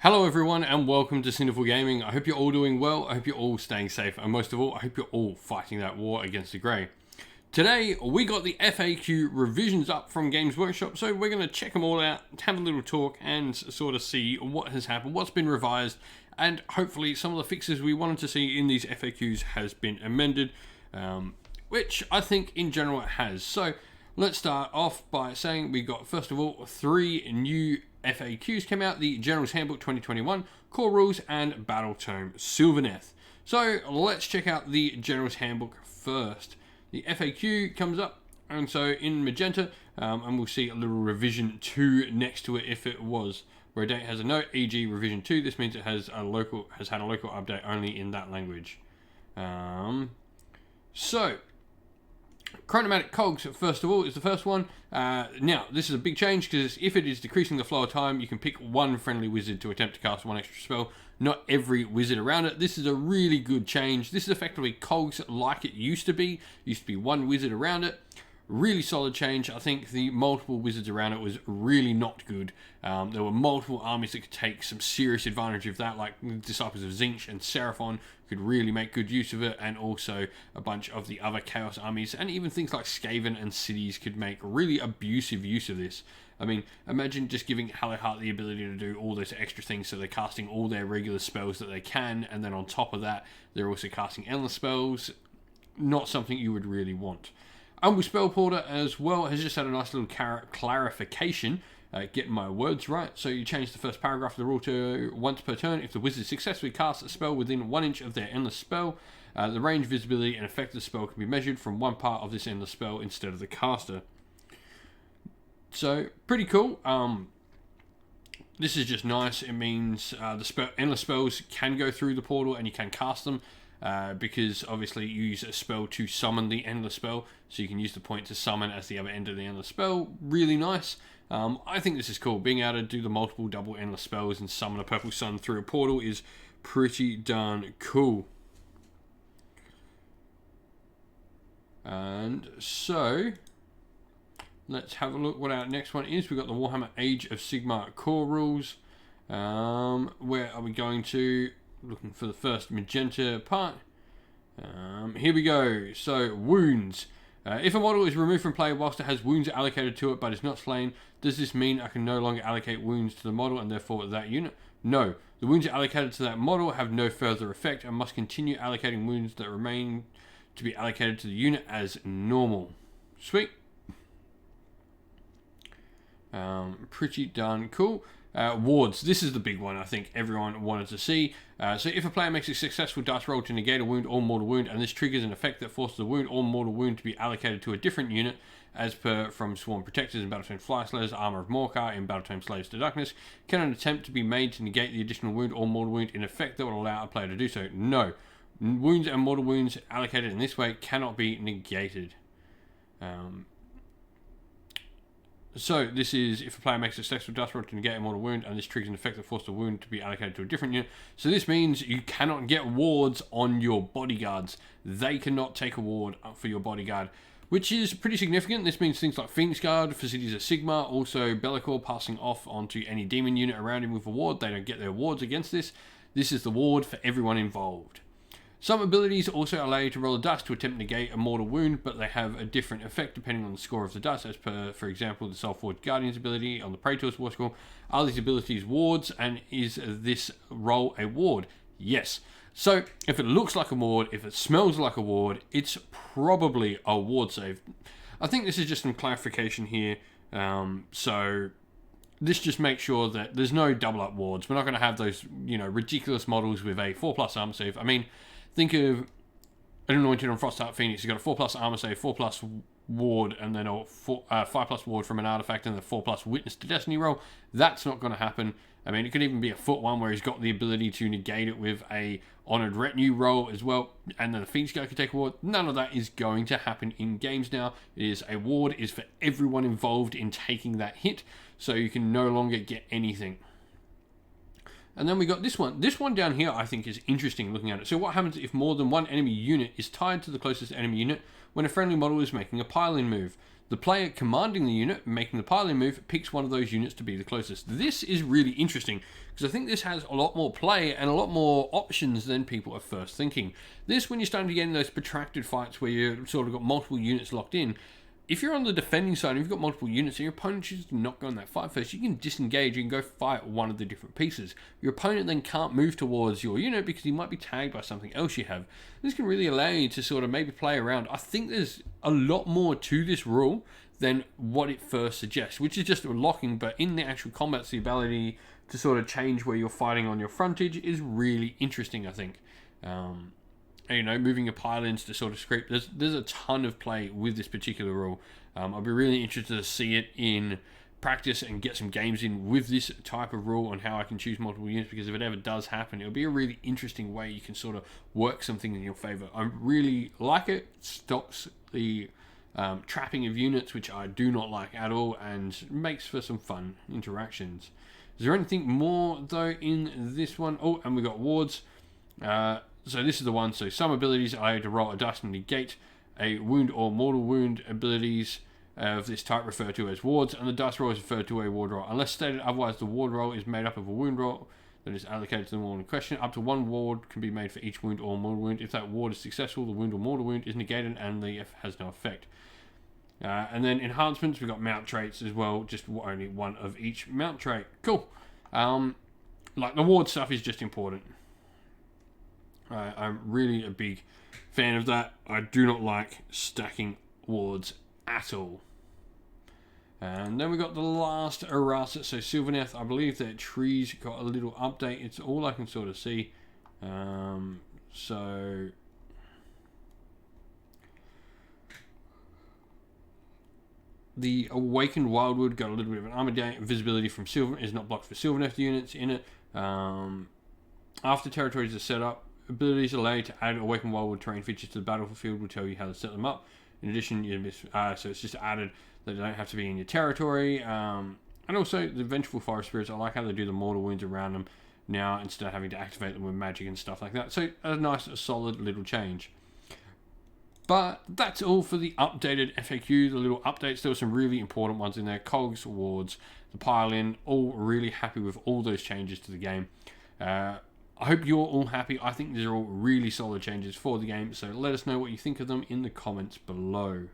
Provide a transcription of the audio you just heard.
Hello everyone and welcome to Cinderfall Gaming. I hope you're all doing well, I hope you're all staying safe, and most of all, I hope you're all fighting that war against the Grey. Today, we got the FAQ revisions up from Games Workshop, so we're going to check them all out, have a little talk, and sort of see what has happened, what's been revised, and hopefully some of the fixes we wanted to see in these FAQs has been amended, which I think in general it has. So, let's start off by saying we got, first of all, 3 new FAQs came out: the General's Handbook 2021, Core Rules, and Battle Tome Silvernath. So let's check out the General's Handbook first. The FAQ comes up, and so in magenta, and we'll see a little revision 2 next to it if it was. Where a date has a note, e.g. revision 2, this means it has had a local update only in that language. Chronomatic Cogs, first of all, is the first one. Now, this is a big change because if it is decreasing the flow of time, you can pick one friendly wizard to attempt to cast one extra spell, not every wizard around it. This is a really good change. This is effectively Cogs like it used to be. It used to be one wizard around it. Really solid change. I think the multiple wizards around it was really not good. There were multiple armies that could take some serious advantage of that, like Disciples of Tzeentch and Seraphon could really make good use of it, and also a bunch of the other Chaos armies, and even things like Skaven and Cities could make really abusive use of this. I mean, imagine just giving Hallowheart the ability to do all those extra things, so they're casting all their regular spells that they can, and then on top of that, they're also casting endless spells. Not something you would really want. Umble Spell Porter as well has just had a nice little clarification, getting my words right. So you change the first paragraph of the rule to once per turn if the wizard successfully casts a spell within 1 inch of their endless spell. The range, visibility, and effect of the spell can be measured from one part of this endless spell instead of the caster. So, pretty cool. This is just nice. It means the endless spells can go through the portal and you can cast them. Because obviously you use a spell to summon the endless spell, so you can use the point to summon as the other end of the endless spell. Really nice. I think this is cool. Being able to do the multiple double endless spells and summon a purple sun through a portal is pretty darn cool. And so let's have a look what our next one is. We've got the Warhammer Age of Sigmar core rules. Where are we going to? Looking for the first magenta part. Here we go. So, wounds. If a model is removed from play whilst it has wounds allocated to it but is not slain, does this mean I can no longer allocate wounds to the model and therefore that unit? No. The wounds allocated to that model have no further effect and must continue allocating wounds that remain to be allocated to the unit as normal. Sweet. Pretty darn cool. Wards. This is the big one I think everyone wanted to see. So if a player makes a successful dice roll to negate a wound or mortal wound, and this triggers an effect that forces the wound or mortal wound to be allocated to a different unit, as per from Swarm Protectors in Battletome Flyslayers, Armour of Morcar in Battletome Slaves to Darkness, can an attempt to be made to negate the additional wound or mortal wound in effect that will allow a player to do so? No. Wounds and mortal wounds allocated in this way cannot be negated. So this is if a player makes a successful dice roll to negate a mortal wound, and this triggers an effect that forces the wound to be allocated to a different unit. So this means you cannot get wards on your bodyguards. They cannot take a ward for your bodyguard, which is pretty significant. This means things like Phoenix Guard for Cities of Sigmar, also Bellicor passing off onto any demon unit around him with a ward. They don't get their wards against this. This is the ward for everyone involved. Some abilities also allow you to roll a dice to attempt to negate a mortal wound, but they have a different effect depending on the score of the dice, as per, for example, the Soulforged Guardian's ability on the Praetor's War Score. Are these abilities wards, and is this roll a ward? Yes. So, if it looks like a ward, if it smells like a ward, it's probably a ward save. I think this is just some clarification here, so this just makes sure that there's no double up wards. We're not going to have those, ridiculous models with a 4+ armor save. I mean, think of an Anointed on Frostheart Phoenix. You've got a 4+ armor save, 4+ ward, and then a 5+ ward from an artifact, and a 4+ Witness to Destiny roll. That's not going to happen. I mean, it could even be a foot one where he's got the ability to negate it with a Honored Retinue roll as well, and then the Phoenix guy could take a ward. None of that is going to happen in games now. It is a ward is for everyone involved in taking that hit, so you can no longer get anything. And then we got this one. This one down here I think is interesting looking at it. So what happens if more than one enemy unit is tied to the closest enemy unit when a friendly model is making a pile-in move? The player commanding the unit making the pile-in move picks one of those units to be the closest. This is really interesting because I think this has a lot more play and a lot more options than people are first thinking. This, when you're starting to get in those protracted fights where you've sort of got multiple units locked in, if you're on the defending side and you've got multiple units and your opponent chooses to not go in that fight first, you can disengage and go fight one of the different pieces. Your opponent then can't move towards your unit because he might be tagged by something else you have. This can really allow you to sort of maybe play around. I think there's a lot more to this rule than what it first suggests, which is just locking, but in the actual combats, the ability to sort of change where you're fighting on your frontage is really interesting, I think. You know, moving your pile-ins to sort of script. There's a ton of play with this particular rule. I'll be really interested to see it in practice and get some games in with this type of rule on how I can choose multiple units, because if it ever does happen, it'll be a really interesting way you can sort of work something in your favor. I really like it. It stops the trapping of units, which I do not like at all, and makes for some fun interactions. Is there anything more, though, in this one? Oh, and we got wards. So this is the one. So some abilities I had to roll a dice and negate a wound or mortal wound. Abilities of this type referred to as wards, and the dice roll is referred to a ward roll. Unless stated otherwise, the ward roll is made up of a wound roll that is allocated to the ward in question. Up to one ward can be made for each wound or mortal wound. If that ward is successful, the wound or mortal wound is negated and the F has no effect. And then enhancements, we've got mount traits as well, just only one of each mount trait. Cool. Like the ward stuff is just important. I'm really a big fan of that. I do not like stacking wards at all. And then we got the last errata. So Silvernath, I believe that trees got a little update. It's all I can sort of see. So the Awakened Wildwood got a little bit of an armor down. Visibility from Silver is not blocked for Silvernath units in it. After territories are set up, abilities allow you to add Awakened Wildwood terrain features to the battlefield. Will tell you how to set them up. In addition, so it's just added that they don't have to be in your territory. And also the Vengeful Forest Spirits, I like how they do the mortal wounds around them now instead of having to activate them with magic and stuff like that. So a nice, solid little change. But that's all for the updated FAQ, the little updates. There were some really important ones in there. Cogs, wards, the pile-in, all really happy with all those changes to the game. I hope you're all happy. I think these are all really solid changes for the game. So let us know what you think of them in the comments below.